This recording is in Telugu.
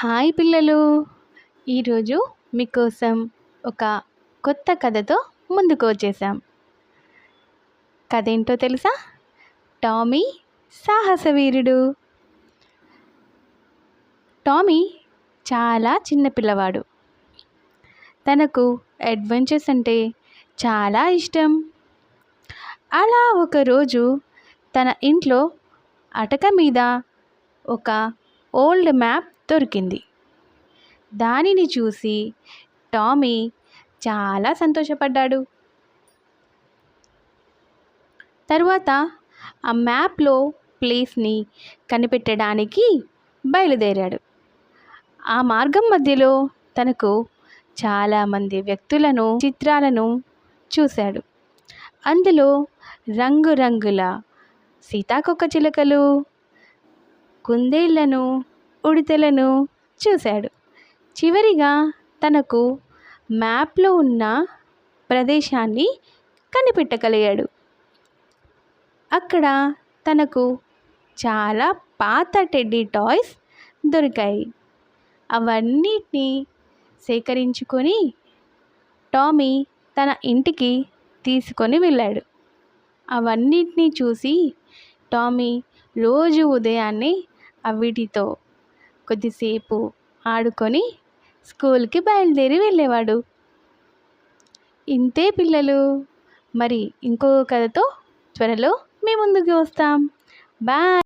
హాయ్ పిల్లలు, ఈరోజు మీకోసం ఒక కొత్త కథతో ముందుకు వచ్చేసాం. కథ ఏంటో తెలుసా? టామీ సాహసవీరుడు. టామీ చాలా చిన్న పిల్లవాడు. తనకు అడ్వెంచర్స్ అంటే చాలా ఇష్టం. అలా ఒకరోజు తన ఇంట్లో అటక మీద ఒక ఓల్డ్ మ్యాప్ దొరికింది. దానిని చూసి టామీ చాలా సంతోషపడ్డాడు. తరువాత ఆ మ్యాప్లో ప్లేస్ని కనిపెట్టడానికి బయలుదేరాడు. ఆ మార్గం మధ్యలో తనకు చాలామంది వ్యక్తులను, చిత్రాలను చూశాడు. అందులో రంగురంగుల సీతాకోకచిలుకలు, కుందేళ్లను, ఉడతలను చూశాడు. చివరిగా తనకు మ్యాప్లో ఉన్న ప్రదేశాన్ని కనిపెట్టగలిగాడు. అక్కడ తనకు చాలా పాత టెడ్డీ టాయ్స్ దొరికాయి. అవన్నిటినీ సేకరించుకొని టామీ తన ఇంటికి తీసుకొని వెళ్ళాడు. అవన్నిటినీ చూసి టామీ రోజు ఉదయాన్నే అవిటితో కొద్దిసేపు ఆడుకొని స్కూల్కి బయలుదేరి వెళ్ళేవాడు. ఇంతే పిల్లలు. మరి ఇంకో కథతో త్వరలో మీ ముందుకు వస్తాం. బాయ్.